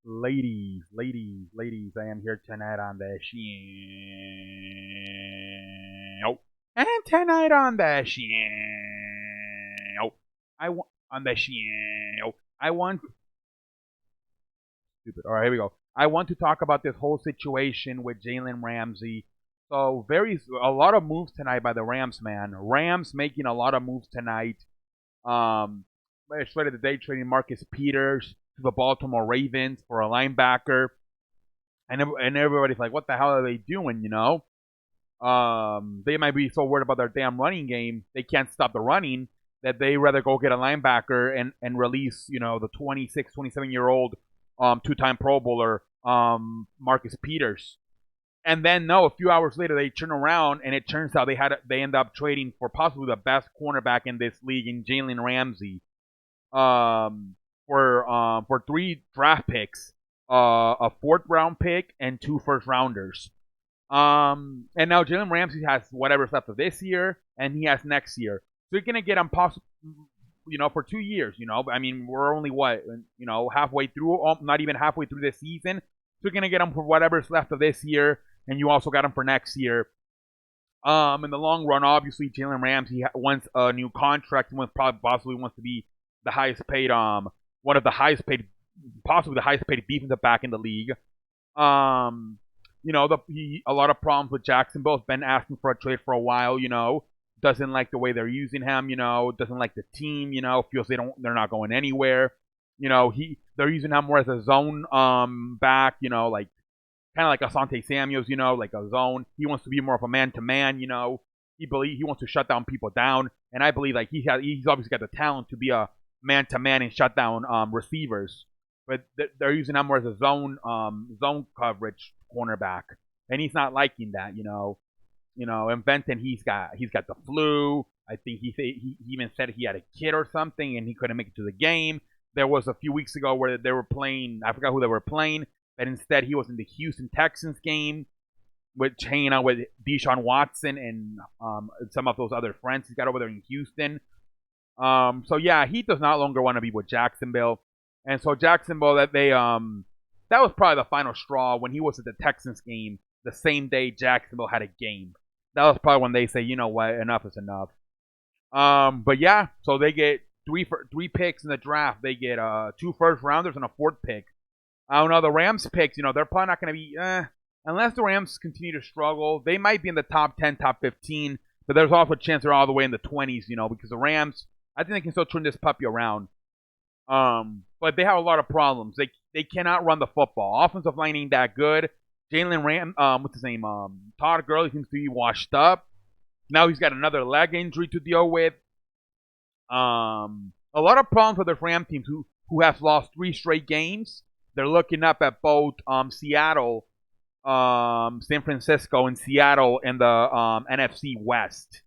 Ladies, I am here tonight on the show. And tonight on the show, I want on the show. I want stupid. All right, here we go. I want to talk about this whole situation with Jalen Ramsey. So a lot of moves tonight by the Rams, man. Rams making a lot of moves tonight. I started the day trading Marcus Peters to the Baltimore Ravens for a linebacker, and everybody's like, "What the hell are they doing?" They might be so worried about their damn running game they can't stop the running that they rather go get a linebacker and release the 26, 27-year-old two-time Pro Bowler Marcus Peters. And then no, a few hours later they turn around and it turns out they end up trading for possibly the best cornerback in this league in Jalen Ramsey for three draft picks, a fourth round pick, and two first rounders. And now Jalen Ramsey has whatever's left of this year, and he has next year. So you're gonna get him for 2 years. I mean, we're only halfway through, not even halfway through this season. So you're gonna get him for whatever's left of this year, and you also got him for next year. In the long run, obviously, Jalen Ramsey wants a new contract. Possibly wants to be the highest paid, one of the highest paid, possibly the highest paid defensive back in the league. A lot of problems with Jacksonville. Has been asking for a trade for a while. Doesn't like the way they're using him. Doesn't like the team. Feels they're not going anywhere. They're using him more as a zone back. Like kind of like Asante Samuels. Like a zone. He wants to be more of a man to man. He wants to shut down people down, and I believe like he's obviously got the talent to be a man to man and shut down receivers. But they're using him more as a zone coverage cornerback, and he's not liking that. And Benton, he's got the flu. I think he even said he had a kid or something, and he couldn't make it to the game. There was a few weeks ago where they were playing. I forgot who they were playing, but instead he was in the Houston Texans game, hanging out with Deshaun Watson and some of those other friends he's got over there in Houston. So yeah, he does not longer want to be with Jacksonville. And so Jacksonville, that was probably the final straw when he was at the Texans game the same day Jacksonville had a game. That was probably when they say, you know what, enough is enough. But yeah, so they get three picks in the draft. They get two first rounders and a fourth pick. I don't know, the Rams picks, they're probably not going to be, unless the Rams continue to struggle, they might be in the top 10, top 15, but there's also a chance they're all the way in the 20s, because the Rams, I think they can still turn this puppy around. But they have a lot of problems. They cannot run the football. Offensive line ain't that good. What's his name? Todd Gurley seems to be washed up. Now he's got another leg injury to deal with. A lot of problems with the Ram teams who have lost 3 straight games. They're looking up at both Seattle, San Francisco, and Seattle in the NFC West.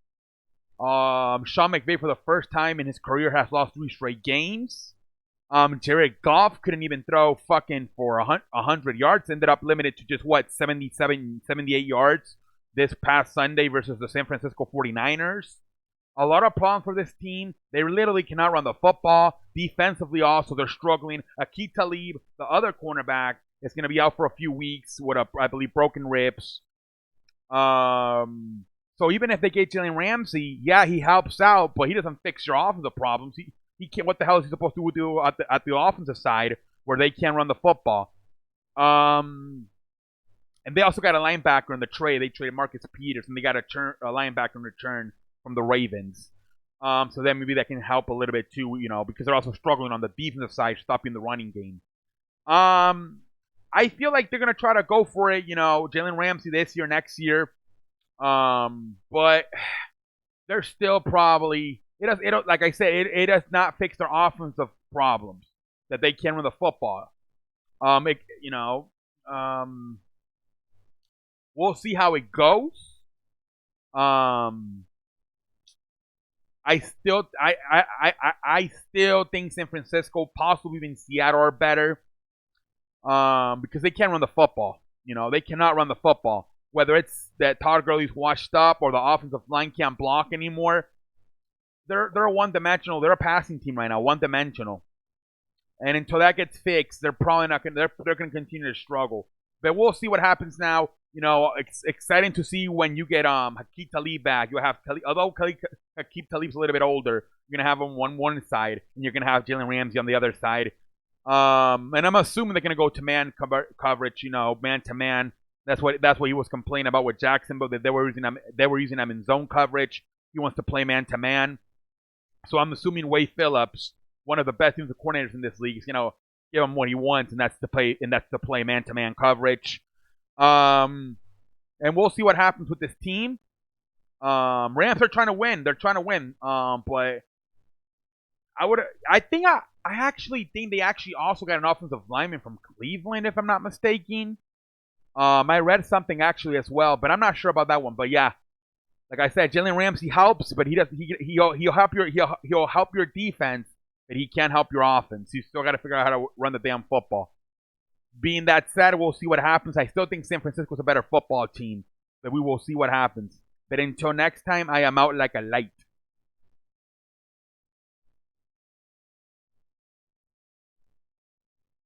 Sean McVay, for the first time in his career, has lost 3 straight games. Jared Goff couldn't even throw fucking for 100 yards. Ended up limited to just 78 yards this past Sunday versus the San Francisco 49ers. A lot of problems for this team. They literally cannot run the football. Defensively also, they're struggling. Aqib Talib, the other cornerback, is going to be out for a few weeks with, I believe, broken ribs. So even if they get Jalen Ramsey, yeah, he helps out, but he doesn't fix your offensive problems. He can't. What the hell is he supposed to do at the offensive side where they can't run the football? And they also got a linebacker in the trade. They traded Marcus Peters, and they got a linebacker in return from the Ravens. So then maybe that can help a little bit too, because they're also struggling on the defensive side, stopping the running game. I feel like they're gonna try to go for it, Jalen Ramsey this year, next year. But they're still probably it like I said, it does not fix their offensive problems that they can run the football. We'll see how it goes. I still think San Francisco, possibly even Seattle, are better. Because they can't run the football. They cannot run the football. Whether it's that Todd Gurley's washed up or the offensive line can't block anymore, they're one-dimensional. They're a passing team right now, one-dimensional. And until that gets fixed, they're probably not going. They're going to continue to struggle. But we'll see what happens now. You know, it's exciting to see when you get Hakeem Talib back. You'll have Talib, although Hakeem Talib's a little bit older, you're gonna have him on one side, and you're gonna have Jalen Ramsey on the other side. And I'm assuming they're gonna go to man coverage. You know, man to man. That's what he was complaining about with Jacksonville, that they were using him in zone coverage. He wants to play man to man. So I'm assuming Wade Phillips, one of the best defensive coordinators in this league, is give him what he wants, and that's to play man to man coverage. And we'll see what happens with this team. Rams are trying to win. They're trying to win. But I actually think they actually also got an offensive lineman from Cleveland, if I'm not mistaken. I read something actually as well, but I'm not sure about that one. But yeah, like I said, Jalen Ramsey helps, but he'll help your defense, but he can't help your offense. You still got to figure out how to run the damn football. Being that said, we'll see what happens. I still think San Francisco's a better football team, but we will see what happens. But until next time, I am out like a light.